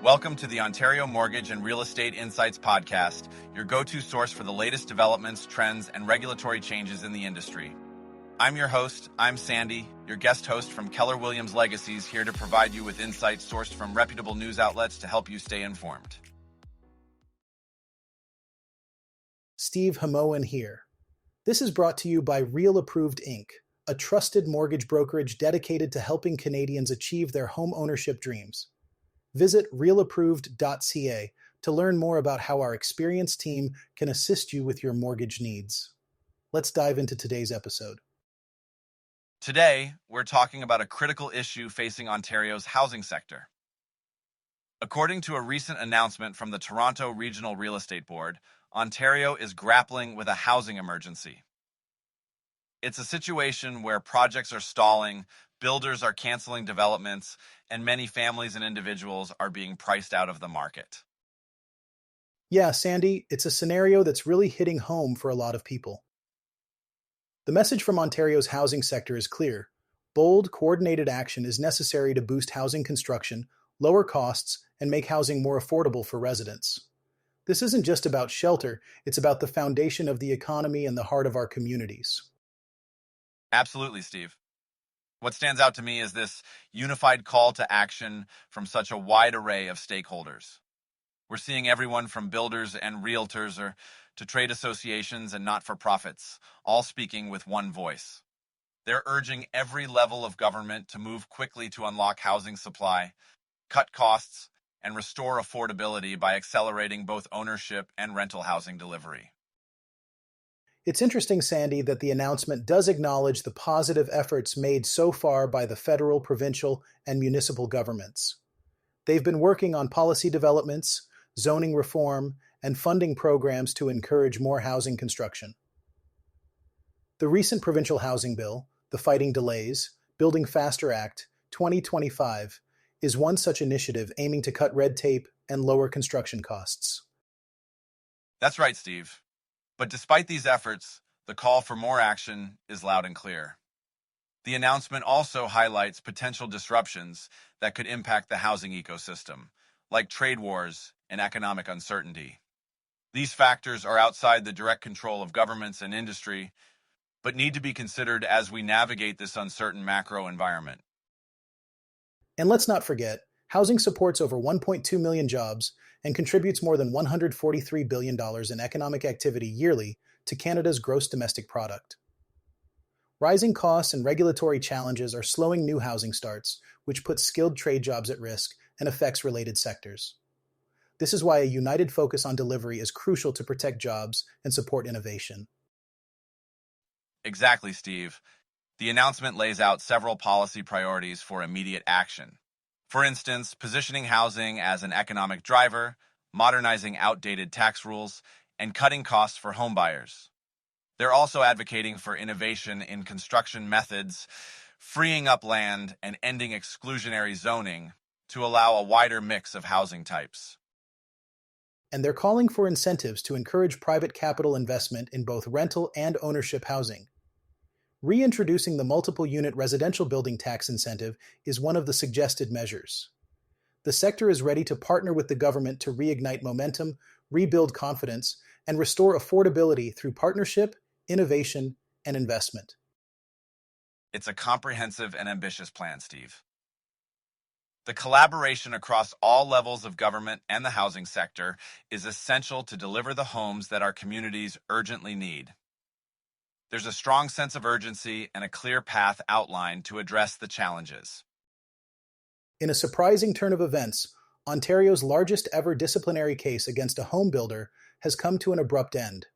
Welcome to the Ontario Mortgage and Real Estate Insights Podcast, your go-to source for the latest developments, trends, and regulatory changes in the industry. I'm your host, Sandy, your guest host from Keller Williams Legacies, here to provide you with insights sourced from reputable news outlets to help you stay informed. Steve Hamoan here. This is brought to you by Real Approved Inc., a trusted mortgage brokerage dedicated to helping Canadians achieve their home ownership dreams. Visit realapproved.ca to learn more about how our experienced team can assist you with your mortgage needs. Let's dive into today's episode. Today, we're talking about a critical issue facing Ontario's housing sector. According to a recent announcement from the Toronto Regional Real Estate Board, Ontario is grappling with a housing emergency. It's a situation where projects are stalling, builders are canceling developments, and many families and individuals are being priced out of the market. Yeah, Sandy, it's a scenario that's really hitting home for a lot of people. The message from Ontario's housing sector is clear. Bold, coordinated action is necessary to boost housing construction, lower costs, and make housing more affordable for residents. This isn't just about shelter, it's about the foundation of the economy and the heart of our communities. Absolutely, Steve. What stands out to me is this unified call to action from such a wide array of stakeholders. We're seeing everyone from builders and realtors to trade associations and not-for-profits, all speaking with one voice. They're urging every level of government to move quickly to unlock housing supply, cut costs, and restore affordability by accelerating both ownership and rental housing delivery. It's interesting, Sandy, that the announcement does acknowledge the positive efforts made so far by the federal, provincial, and municipal governments. They've been working on policy developments, zoning reform, and funding programs to encourage more housing construction. The recent provincial housing bill, the Fighting Delays, Building Faster Act 2025, is one such initiative aiming to cut red tape and lower construction costs. That's right, Steve. But despite these efforts, the call for more action is loud and clear. The announcement also highlights potential disruptions that could impact the housing ecosystem, like trade wars and economic uncertainty. These factors are outside the direct control of governments and industry, but need to be considered as we navigate this uncertain macro environment. And let's not forget, housing supports over 1.2 million jobs and contributes more than $143 billion in economic activity yearly to Canada's gross domestic product. Rising costs and regulatory challenges are slowing new housing starts, which puts skilled trade jobs at risk and affects related sectors. This is why a united focus on delivery is crucial to protect jobs and support innovation. Exactly, Steve. The announcement lays out several policy priorities for immediate action. For instance, positioning housing as an economic driver, modernizing outdated tax rules, and cutting costs for homebuyers. They're also advocating for innovation in construction methods, freeing up land, and ending exclusionary zoning to allow a wider mix of housing types. And they're calling for incentives to encourage private capital investment in both rental and ownership housing. Reintroducing the multiple unit residential building tax incentive is one of the suggested measures. The sector is ready to partner with the government to reignite momentum, rebuild confidence, and restore affordability through partnership, innovation, and investment. It's a comprehensive and ambitious plan, Steve. The collaboration across all levels of government and the housing sector is essential to deliver the homes that our communities urgently need. There's a strong sense of urgency and a clear path outlined to address the challenges. In a surprising turn of events, Ontario's largest ever disciplinary case against a home builder has come to an abrupt end.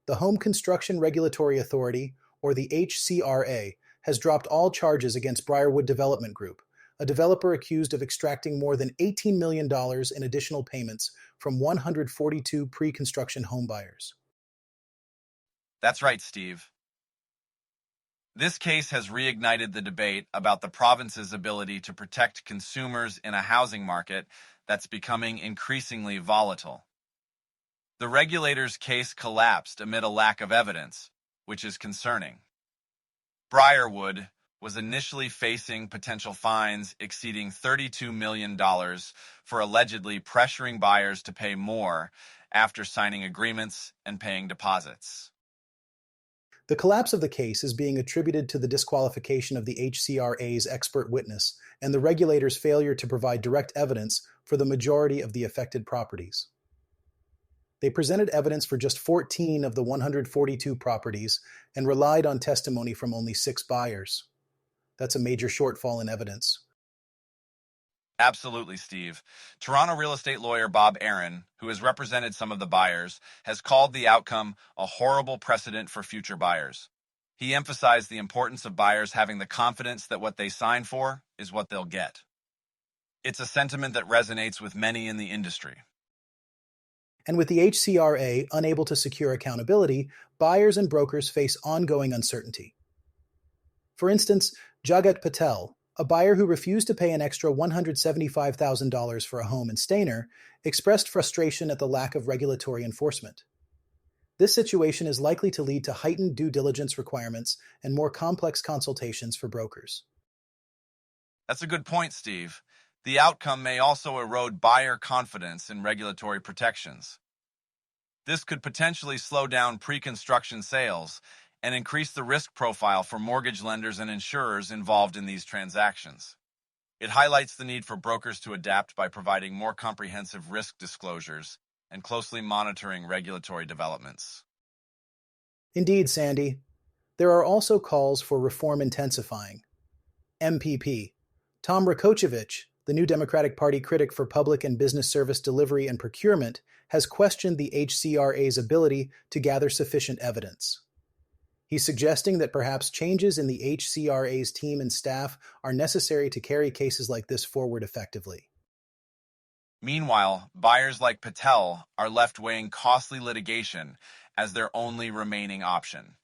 The Home Construction Regulatory Authority, or the HCRA, has dropped all charges against Briarwood Development Group, a developer accused of extracting more than $18 million in additional payments from 142 pre-construction homebuyers. That's right, Steve. This case has reignited the debate about the province's ability to protect consumers in a housing market that's becoming increasingly volatile. The regulator's case collapsed amid a lack of evidence, which is concerning. Briarwood, was initially facing potential fines exceeding $32 million for allegedly pressuring buyers to pay more after signing agreements and paying deposits. The collapse of the case is being attributed to the disqualification of the HCRA's expert witness and the regulator's failure to provide direct evidence for the majority of the affected properties. They presented evidence for just 14 of the 142 properties and relied on testimony from only 6 buyers. That's a major shortfall in evidence. Absolutely, Steve. Toronto real estate lawyer Bob Aaron, who has represented some of the buyers, has called the outcome a horrible precedent for future buyers. He emphasized the importance of buyers having the confidence that what they sign for is what they'll get. It's a sentiment that resonates with many in the industry. And with the HCRA unable to secure accountability, buyers and brokers face ongoing uncertainty. For instance, Jagat Patel, a buyer who refused to pay an extra $175,000 for a home in Stayner, expressed frustration at the lack of regulatory enforcement. This situation is likely to lead to heightened due diligence requirements and more complex consultations for brokers. That's a good point, Steve. The outcome may also erode buyer confidence in regulatory protections. This could potentially slow down pre-construction sales and increase the risk profile for mortgage lenders and insurers involved in these transactions. It highlights the need for brokers to adapt by providing more comprehensive risk disclosures and closely monitoring regulatory developments. Indeed, Sandy. There are also calls for reform intensifying. MPP Tom Rakočević, the New Democratic Party critic for public and business service delivery and procurement, has questioned the HCRA's ability to gather sufficient evidence. He's suggesting that perhaps changes in the HCRA's team and staff are necessary to carry cases like this forward effectively. Meanwhile, buyers like Patel are left weighing costly litigation as their only remaining option.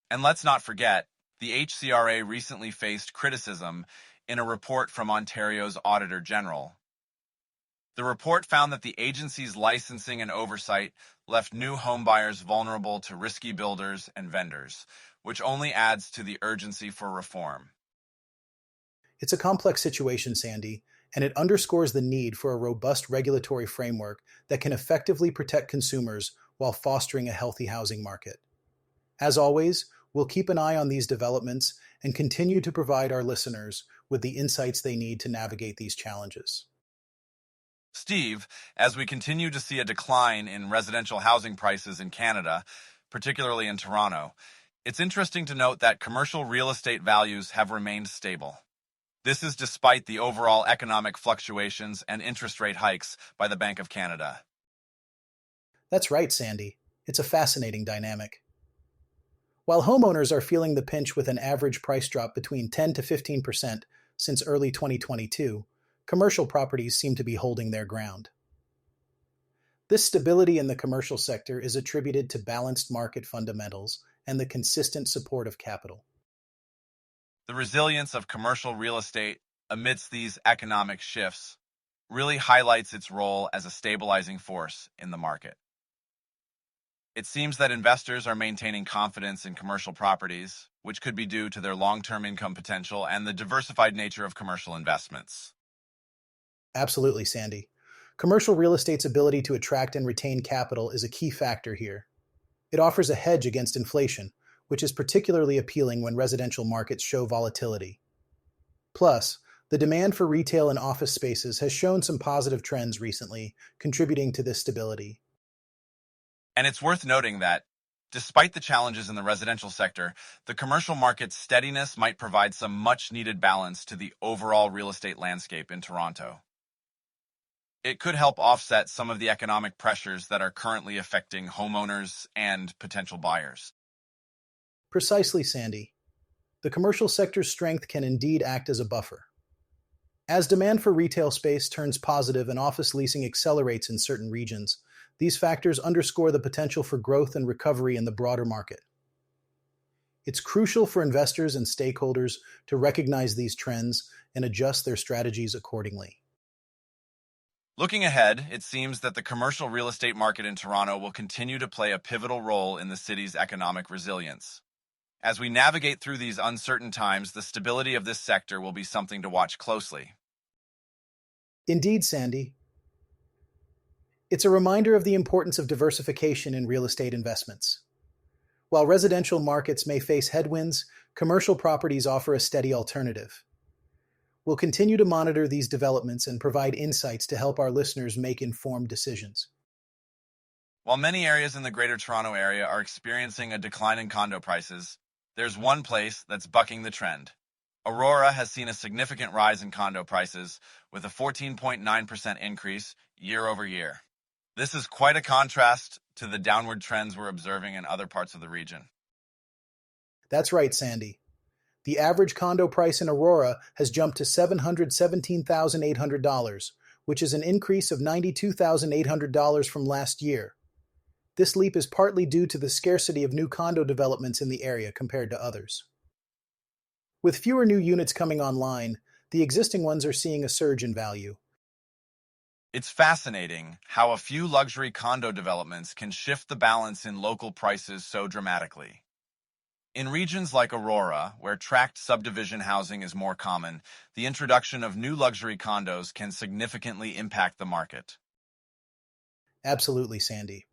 And let's not forget, the HCRA recently faced criticism in a report from Ontario's Auditor General. The report found that the agency's licensing and oversight left new homebuyers vulnerable to risky builders and vendors, which only adds to the urgency for reform. It's a complex situation, Sandy, and it underscores the need for a robust regulatory framework that can effectively protect consumers while fostering a healthy housing market. As always, we'll keep an eye on these developments and continue to provide our listeners with the insights they need to navigate these challenges. Steve, as we continue to see a decline in residential housing prices in Canada, particularly in Toronto, it's interesting to note that commercial real estate values have remained stable. This is despite the overall economic fluctuations and interest rate hikes by the Bank of Canada. That's right, Sandy. It's a fascinating dynamic. While homeowners are feeling the pinch with an average price drop between 10 to 15% since early 2022, commercial properties seem to be holding their ground. This stability in the commercial sector is attributed to balanced market fundamentals and the consistent support of capital. The resilience of commercial real estate amidst these economic shifts really highlights its role as a stabilizing force in the market. It seems that investors are maintaining confidence in commercial properties, which could be due to their long-term income potential and the diversified nature of commercial investments. Absolutely, Sandy. Commercial real estate's ability to attract and retain capital is a key factor here. It offers a hedge against inflation, which is particularly appealing when residential markets show volatility. Plus, the demand for retail and office spaces has shown some positive trends recently, contributing to this stability. And it's worth noting that, despite the challenges in the residential sector, the commercial market's steadiness might provide some much-needed balance to the overall real estate landscape in Toronto. It could help offset some of the economic pressures that are currently affecting homeowners and potential buyers. Precisely, Sandy. The commercial sector's strength can indeed act as a buffer. As demand for retail space turns positive and office leasing accelerates in certain regions, these factors underscore the potential for growth and recovery in the broader market. It's crucial for investors and stakeholders to recognize these trends and adjust their strategies accordingly. Looking ahead, it seems that the commercial real estate market in Toronto will continue to play a pivotal role in the city's economic resilience. As we navigate through these uncertain times, the stability of this sector will be something to watch closely. Indeed, Sandy. It's a reminder of the importance of diversification in real estate investments. While residential markets may face headwinds, commercial properties offer a steady alternative. We'll continue to monitor these developments and provide insights to help our listeners make informed decisions. While many areas in the Greater Toronto Area are experiencing a decline in condo prices, there's one place that's bucking the trend. Aurora has seen a significant rise in condo prices, with a 14.9% increase year over year. This is quite a contrast to the downward trends we're observing in other parts of the region. That's right, Sandy. The average condo price in Aurora has jumped to $717,800, which is an increase of $92,800 from last year. This leap is partly due to the scarcity of new condo developments in the area compared to others. With fewer new units coming online, the existing ones are seeing a surge in value. It's fascinating how a few luxury condo developments can shift the balance in local prices so dramatically. In regions like Aurora, where tract subdivision housing is more common, the introduction of new luxury condos can significantly impact the market. Absolutely, Sandy.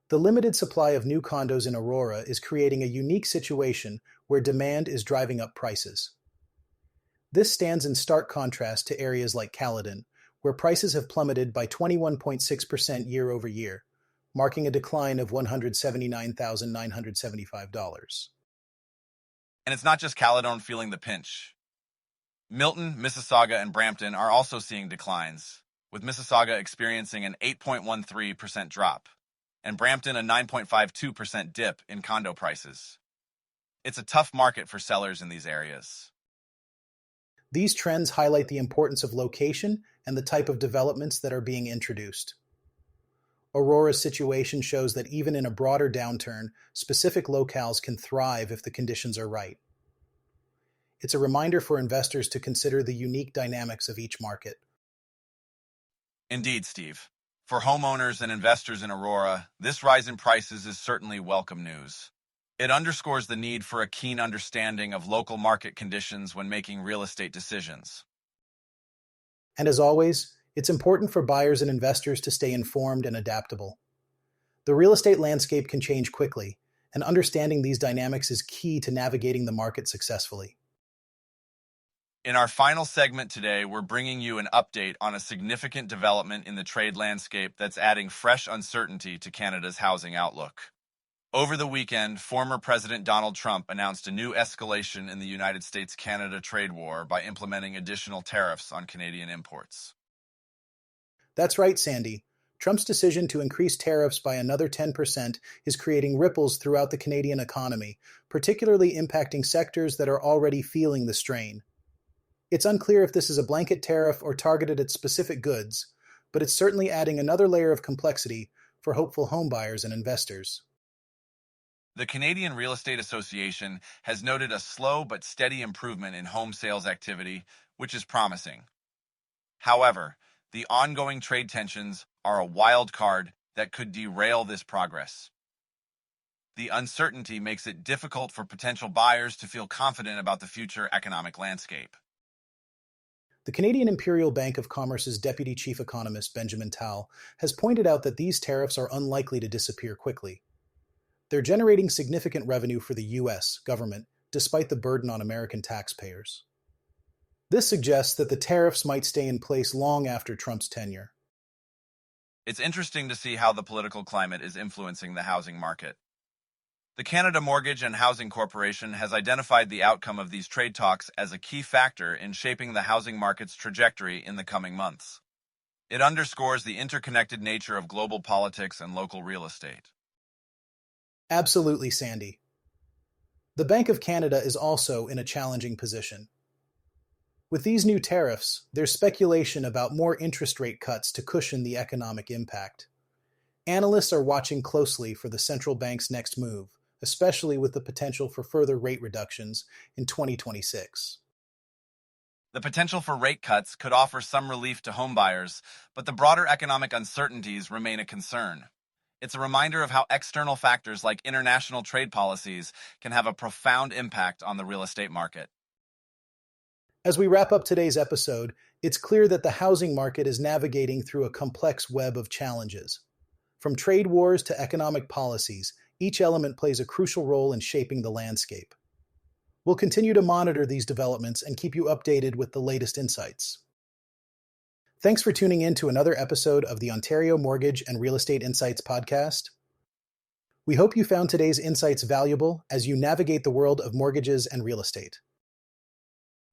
The limited supply of new condos in Aurora is creating a unique situation where demand is driving up prices. This stands in stark contrast to areas like Caledon, where prices have plummeted by 21.6% year over year, marking a decline of $179,975. And it's not just Caledon feeling the pinch. Milton, Mississauga, and Brampton are also seeing declines, with Mississauga experiencing an 8.13% drop, and Brampton a 9.52% dip in condo prices. It's a tough market for sellers in these areas. These trends highlight the importance of location and the type of developments that are being introduced. Aurora's situation shows that even in a broader downturn, specific locales can thrive if the conditions are right. It's a reminder for investors to consider the unique dynamics of each market. Indeed, Steve. For homeowners and investors in Aurora, this rise in prices is certainly welcome news. It underscores the need for a keen understanding of local market conditions when making real estate decisions. And as always, it's important for buyers and investors to stay informed and adaptable. The real estate landscape can change quickly, and understanding these dynamics is key to navigating the market successfully. In our final segment today, we're bringing you an update on a significant development in the trade landscape that's adding fresh uncertainty to Canada's housing outlook. Over the weekend, former President Donald Trump announced a new escalation in the United States-Canada trade war by implementing additional tariffs on Canadian imports. That's right, Sandy. Trump's decision to increase tariffs by another 10% is creating ripples throughout the Canadian economy, particularly impacting sectors that are already feeling the strain. It's unclear if this is a blanket tariff or targeted at specific goods, but it's certainly adding another layer of complexity for hopeful homebuyers and investors. The Canadian Real Estate Association has noted a slow but steady improvement in home sales activity, which is promising. However, the ongoing trade tensions are a wild card that could derail this progress. The uncertainty makes it difficult for potential buyers to feel confident about the future economic landscape. The Canadian Imperial Bank of Commerce's Deputy Chief Economist Benjamin Tal has pointed out that these tariffs are unlikely to disappear quickly. They're generating significant revenue for the U.S. government, despite the burden on American taxpayers. This suggests that the tariffs might stay in place long after Trump's tenure. It's interesting to see how the political climate is influencing the housing market. The Canada Mortgage and Housing Corporation has identified the outcome of these trade talks as a key factor in shaping the housing market's trajectory in the coming months. It underscores the interconnected nature of global politics and local real estate. Absolutely, Sandy. The Bank of Canada is also in a challenging position. With these new tariffs, there's speculation about more interest rate cuts to cushion the economic impact. Analysts are watching closely for the central bank's next move, especially with the potential for further rate reductions in 2026. The potential for rate cuts could offer some relief to homebuyers, but the broader economic uncertainties remain a concern. It's a reminder of how external factors like international trade policies can have a profound impact on the real estate market. As we wrap up today's episode, it's clear that the housing market is navigating through a complex web of challenges. From trade wars to economic policies, each element plays a crucial role in shaping the landscape. We'll continue to monitor these developments and keep you updated with the latest insights. Thanks for tuning in to another episode of the Ontario Mortgage and Real Estate Insights podcast. We hope you found today's insights valuable as you navigate the world of mortgages and real estate.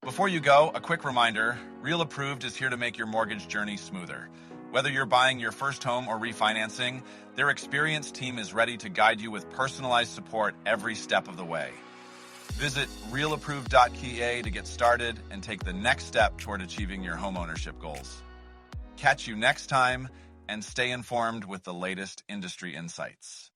Before you go, a quick reminder, Real Approved is here to make your mortgage journey smoother. Whether you're buying your first home or refinancing, their experienced team is ready to guide you with personalized support every step of the way. Visit realapproved.ca to get started and take the next step toward achieving your homeownership goals. Catch you next time, and stay informed with the latest industry insights.